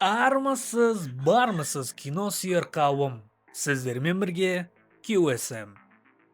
Армысыз, бармысыз кино сүйер қауым? Сіздермен бірге QSM.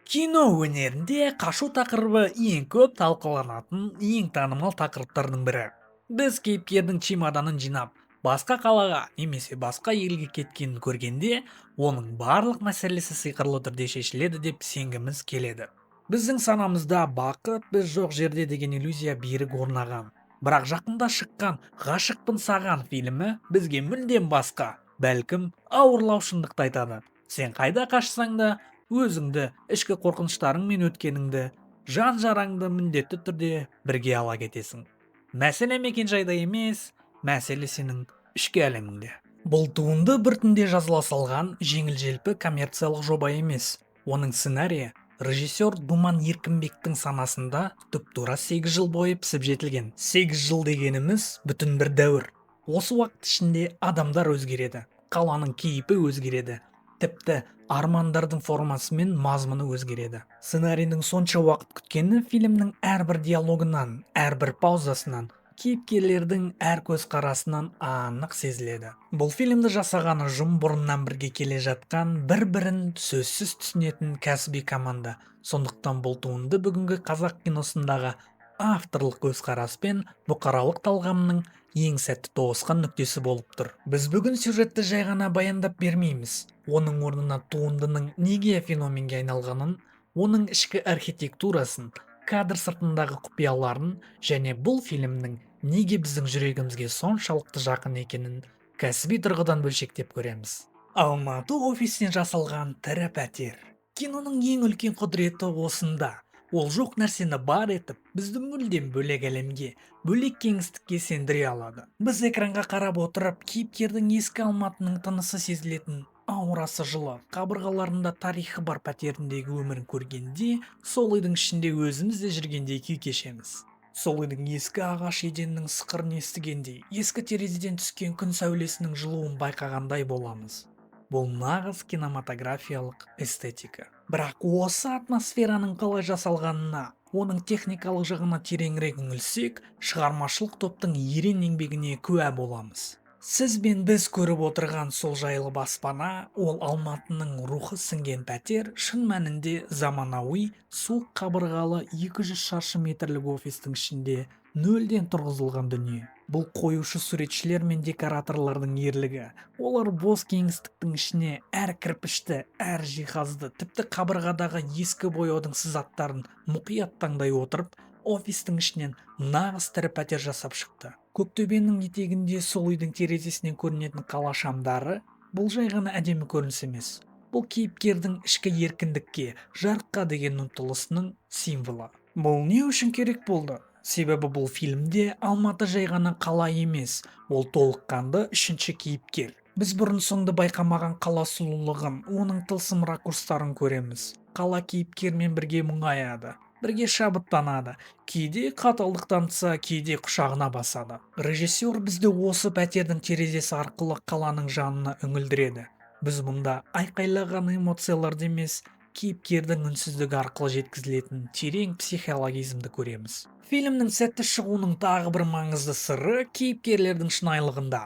Кино өнерінде қашу тақырыбы ең көп талқыланатын, ең танымал тақырыптардың бірі. Біз кейіпкердің чемоданын жинап, басқа қалаға немесе басқа елге кеткенін көргенде, оның барлық мәселесі сиқырлы түрде шешіледі деп сенгіміз келеді. Біздің санамызда бақыт біз жоқ жерде деген иллюзия берік орнаған. Бірақ жақында шыққан «Ғашықпын саған» фильмі бізге мүлдем басқа, бәлкім ауырлау шындықты айтады. Сен қайда қашсаң да, өзіңді, ішкі қорқыныштарың мен өткеніңді, жан жараңды міндетті түрде бірге ала кетесің. Мәселе мекенжайда емес, мәселе сенің ішкі әлеміңде. Бұл туынды біртінде жазыла салған жеңіл-желпі коммерциялық жоба емес. Оның сценарийі режиссер Думан Еркінбектің санасында тұп-тура 8 жыл бойы пісіп жетілген. 8 жыл дегеніміз бүтін бір дәуір. Осы уақыт ішінде адамдар өзгереді, қаланың кейпі өзгереді, тіпті армандардың формасы мен мазмұны өзгереді. Сценарийдің сонша уақыт күткені фильмнің әрбір диалогынан, әрбір паузасынан, кейіпкерлердің әр көзқарасынан анық сезіледі. Бұл фильмді жасаған ұжым бұрыннан бірге келе жатқан, бір-бірін сөзсіз түсінетін кәсіби команда. Сондықтан бұл туынды бүгінгі қазақ киносындағы авторлық көзқарас пен бұқаралық талғамның ең сәтті тоғысқан нүктесі болып тұр. Біз бүгін сюжетті жай ғана баяндап бермейміз. Оның орнына туындының неге феноменге айналғанын, оның ішкі архитектурасын, кадр сыртындағы құпияларын және бұл фильмнің неге біздің жүрегімізге соншалықты жақын екенін кәсіби тұрғыдан бөлшектеп көреміз. Алматы офисінен жасалған тірі пәтер. Киноның ең үлкен құдіреті осында. Ол жоқ нәрсені бар етіп, бізді мүлдем бөлек әлемге, бөлек кеңістікке сендіре алады. Біз экранға қарап отырып, кейіпкердің ескі Алматының тынысы сезілетін, аурасы жылы, қабырғаларында тарихы бар пәтеріндегі өмірін көргенде, сол үйдің ішінде өзіміз де жүргендей күй кешеміз. Сол үйдің ескі ағаш еденінің сықырын естігендей, ескі терезеден түскен күн сәулесінің жылуын байқағандай боламыз. Бұл нағыз кинематографиялық эстетика. Бірақ осы атмосфераның қалай жасалғанына, оның техникалық жағына тереңірек үңілсек, шығармашылық топтың ерен еңбегіне куә боламыз. Сіз бен біз көріп отырған сол жайлы баспана, ол Алматының рухы сіңген пәтер, шын мәнінде заманауи, суық қабырғалы 200 шаршы метрлік офистің ішінде нөлден тұрғызылған дүние. Бұл қоюшы суретшілер мен декораторлардың ерлігі. Олар бос кеңістіктің ішіне әр кірпішті, әр жиһазды, тіпті қабырғадағы ескі бояудың сызаттарын мұқият таңдай отырып, офистің ішінен нағыз тірі пәтер жасап шықты. Көктөбенің етегінде сол үйдің терезесінен көрінетін қала шамдары бұл жай ғана әдемі көрініс емес. Бұл кейіпкердің ішкі еркіндікке, жарыққа деген ұмтылысының символы. Бұл не үшін керек болды? Себебі бұл фильмде Алматы жай ғана қала емес, ол толыққанды үшінші кейіпкер. Біз бұрын соңды байқамаған қала сұлулығын, оның тылсым ракурстарын көреміз. Қала кейіпкермен бірге мұңаяды, бірге шабыттанады, кейде қаталдық танытса, кейде құшағына басады. Режиссер бізді осы пәтердің терезесі арқылы қаланың жанына үңілдіреді. Біз мұнда айқайлаған эмоцияларды емес, кейіпкердің үнсіздігі арқылы жеткізілетін терең психологизмді көреміз. Фильмнің сәтті шығуының тағы бір маңызды сыры кейіпкерлердің шынайылығында.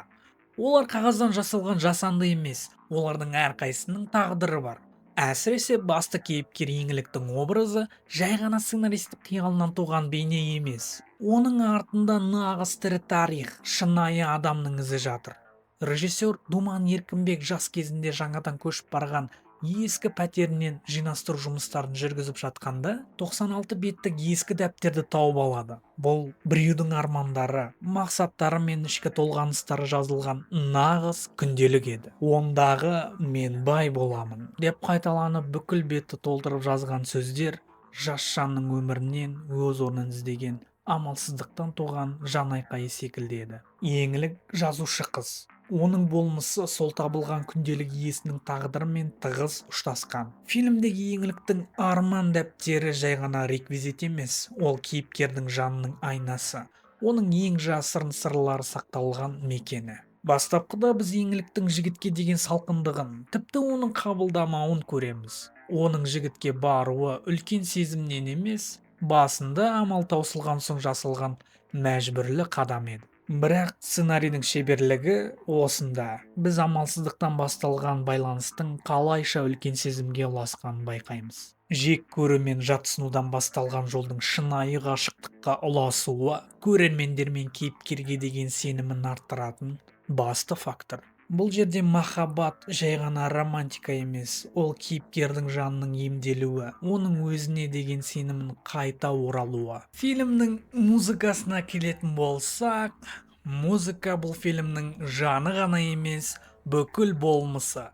Олар қағаздан жасалған жасанды емес, олардың әрқайсының тағдыры бар. Әсіресе басты кейіпкер еңліктің образы жай ғана сценаристік қиялынан туған бейне емес. Оның артында нағыз тірі тарих, шынайы адамның ізі жатыр. Режиссер Думан Еркінбек жас кезінде жаңадан көшіп барған ескі пәтерінен жинастыру жұмыстарын жүргізіп жатқанда 96 беттік ескі дәптерді тауып алады. Бұл біреудің армандары, мақсаттары мен ішкі толғаныстары жазылған нағыз күнделік еді. Ондағы «мен бай боламын» деп қайталанып бүкіл бетті толтырып жазған сөздер жас жанның өмірінен өз орнын іздеген амалсыздықтан туған жан айқайы секілді еді. Еңлік жазушы қыз. Оның болмысы сол табылған күнделік иесінің тағдырымен тығыз ұштасқан. Фильмдегі еңліктің арман дәптері жай ғана реквизит емес, ол кейіпкердің жанының айнасы. Оның ең жасырын сырлары сақталған мекені. Бастапқыда біз еңліктің жігітке деген салқындығын, тіпті оның қабылдамауын көреміз. Оның жігітке баруы үлкен сезімнен емес, басында амал таусылған соң жасалған мәжбүрлі қадам еді. Бірақ сценарийдің шеберлігі осында. Біз амалсыздықтан басталған байланыстың қалайша үлкен сезімге ұласқанын байқаймыз. Жек көру мен жатсынудан басталған жолдың шынайы ғашықтыққа ұласуы көрермендер мен кейіпкерге деген сенімін арттыратын басты фактор. Бұл жерде махаббат жай ғана романтика емес, ол кейіпкердің жанының емделуі, оның өзіне деген сенімін қайта оралуы. Фильмнің музыкасына келетін болсақ, музыка бұл фильмнің жаны ғана емес, бүкіл болмысы.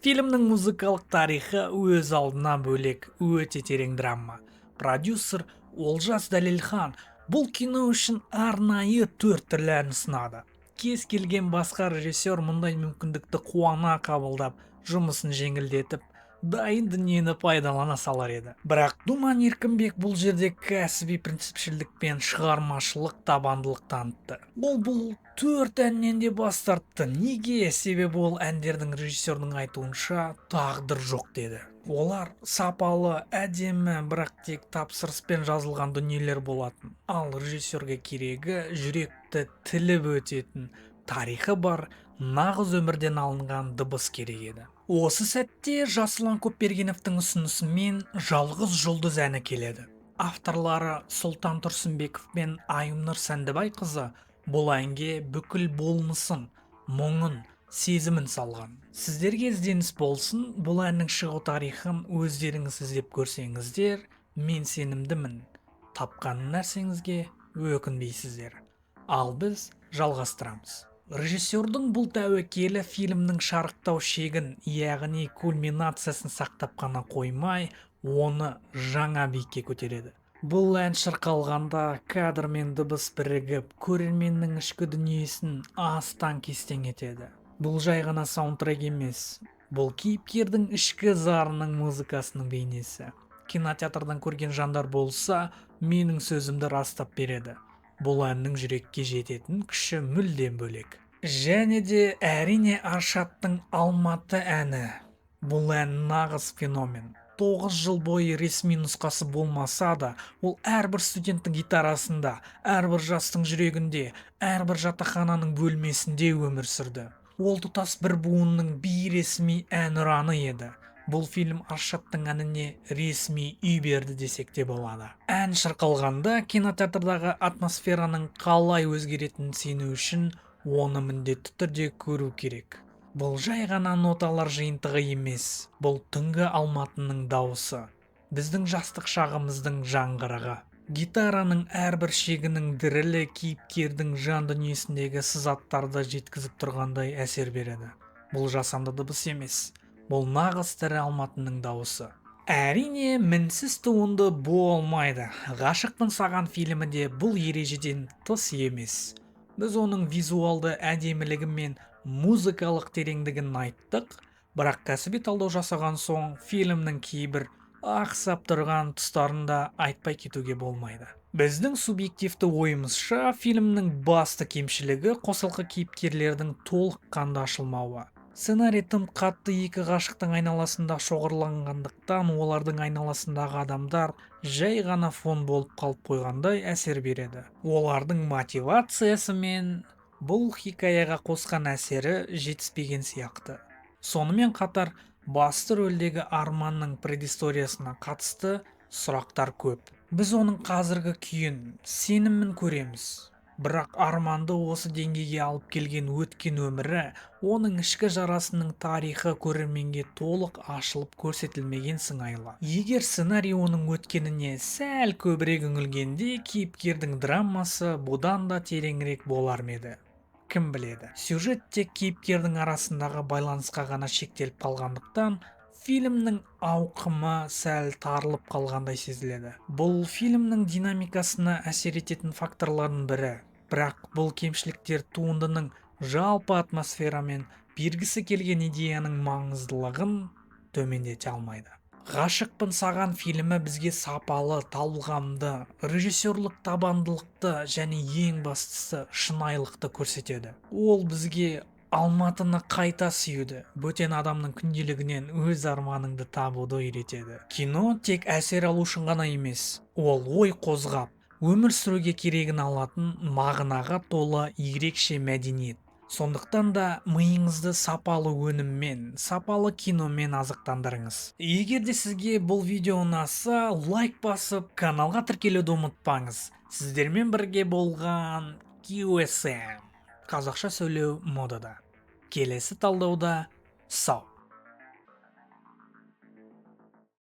Фильмнің музыкалық тарихы өз алдына бөлек өте терең драма. Продюсер Олжас Дәлелхан бұл кино үшін арнайы 4 түрлі ән ұсынады. Кез келген басқа режиссер мұндай мүмкіндікті қуана қабылдап, жұмысын жеңілдетіп, дайын дүниені пайдалана салар еді. Бірақ Думан Еркінбек бұл жерде кәсіби принципшілдік пен шығармашылық табандылық танытты. Бұл 4 әннен де бас тартты. Неге? Себебі ол әндердің режиссердің айтуынша тағдыр жоқ деді. Олар сапалы, әдемі, бірақ тек тапсырыспен жазылған дүниелер болатын. Ал режиссерге керегі жүректі тіліп өтетін, тарихы бар, нағыз өмірден алынған дыбыс керек еді. Осы сәтте Жасұлан Көпбергеновтың ұсынысымен Жалғыз жұлдыз әні келеді. Авторлары Сұлтан Тұрсынбеков пен Айымнұр Сәндібайқызы бұл әнге бүкіл болмысын, мұңын, сезімін салған. Сіздерге ізденіс болсын, бұл әннің шығу тарихын өздеріңіз іздеп көрсеңіздер, мен сенімдімін, тапқан нәрсеңізге өкінбейсіздер. Ал біз жалғастырамыз. Режиссердің бұл тәуекелі фильмнің шарықтау шегін, яғни кульминациясын сақтап қана қоймай, оны жаңа биікке көтереді. Бұл ән шырқалғанда кадр мен дыбыс бірігіп, көрерменнің ішкі дүниесін астан-кестен етеді. Бұл жай ғана саундтрек емес, бұл кейіпкердің ішкі зарының музыкасының бейнесі. Кинотеатрдан көрген жандар болса, менің сөзімді растап береді. Бұл әннің жүрекке жететін күші мүлдем бөлек. Және де әрине Аршаттың Алматы әні. Бұл ән нағыз феномен. 9 жыл бойы ресми нұсқасы болмаса да, ол әрбір студенттің гитарасында, әрбір жастың жүрегінде, әрбір жатақхананың бөлмесінде өмір сүрді. Ол тұтас бір буынның бейресми әнұраны еді. Бұл фильм Аршаттың әніне ресми үй берді десек те болады. Ән шырқалғанда кинотеатрдағы атмосфераның қалай өзгеретінін сену үшін оны міндетті түрде көру керек. Бұл жай ғана ноталар жиынтығы емес, бұл түнгі Алматының дауысы, біздің жастық шағымыздың жаңғырығы. Гитараның әрбір шегінің дірілі кейіпкердің жан дүниесіндегі сызаттарды жеткізіп тұрғандай әсер береді. Бұл жасанды дыбыс емес, бұл нағыз тірі Алматының дауысы. Әрине, мінсіз туынды болмайды. Ғашықпын саған фильмі де бұл ережеден тыс емес. Біз оның визуалды әдемілігі мен музыкалық тереңдігін айттық, бірақ кәсіби талдау жасаған соң фильмнің кейбір ақсап тұрған тұстарында айтпай кетуге болмайды. Біздің субъективті ойымызша фильмнің басты кемшілігі қосалқы кейіпкерлердің толыққанды ашылмауы. Сценарий тым қатты екі ғашықтың айналасында шоғырланғандықтан олардың айналасындағы адамдар жай ғана фон болып қалып қойғандай әсер береді. Олардың мотивациясы мен бұл хикаяға қосқан әсері жетіспеген сияқты. Сонымен қатар басты рөлдегі Арманның предысториясына қатысты сұрақтар көп. Біз оның қазіргі күйін, сенімін көреміз. Бірақ Арманды осы деңгейге алып келген өткен өмірі, оның ішкі жарасының тарихы көрерменге толық ашылып көрсетілмеген сыңайлы. Егер сценарий оның өткеніне сәл көбірек үңілгенде, кейіпкердің драмасы бұдан да тереңірек болар ма еді? Кім біледі. Сюжет тек кейіпкердің арасындағы байланысқа ғана шектеліп қалғандықтан, фильмнің ауқымы сәл тарылып қалғандай сезіледі. Бұл фильмнің динамикасына әсер ететін факторлардың бірі. Бірақ бұл кемшіліктер туындының жалпы атмосферамен бергісі келген идеяның маңыздылығын төмендете алмайды. Ғашықпын саған фильмі бізге сапалы, талғамды, режиссерлік табандылықты және ең бастысы шынайылықты көрсетеді. Ол бізге Алматыны қайта сүюді, бөтен адамның күнделігінен өз арманыңды табуды үйретеді. Кино тек әсер алу үшін ғана емес, ол ой қозғап, өмір сүруге керегін алатын мағынаға толы ерекше мәдениет. Сондықтан да миыңызды сапалы өніммен, сапалы киномен азықтандырыңыз. Егер де сізге бұл видео ұнаса, лайк басып, каналға тіркелуді ұмытпаңыз. Сіздермен бірге болған QSM. Қазақша сөйлеу модада. Келесі талдауда сау.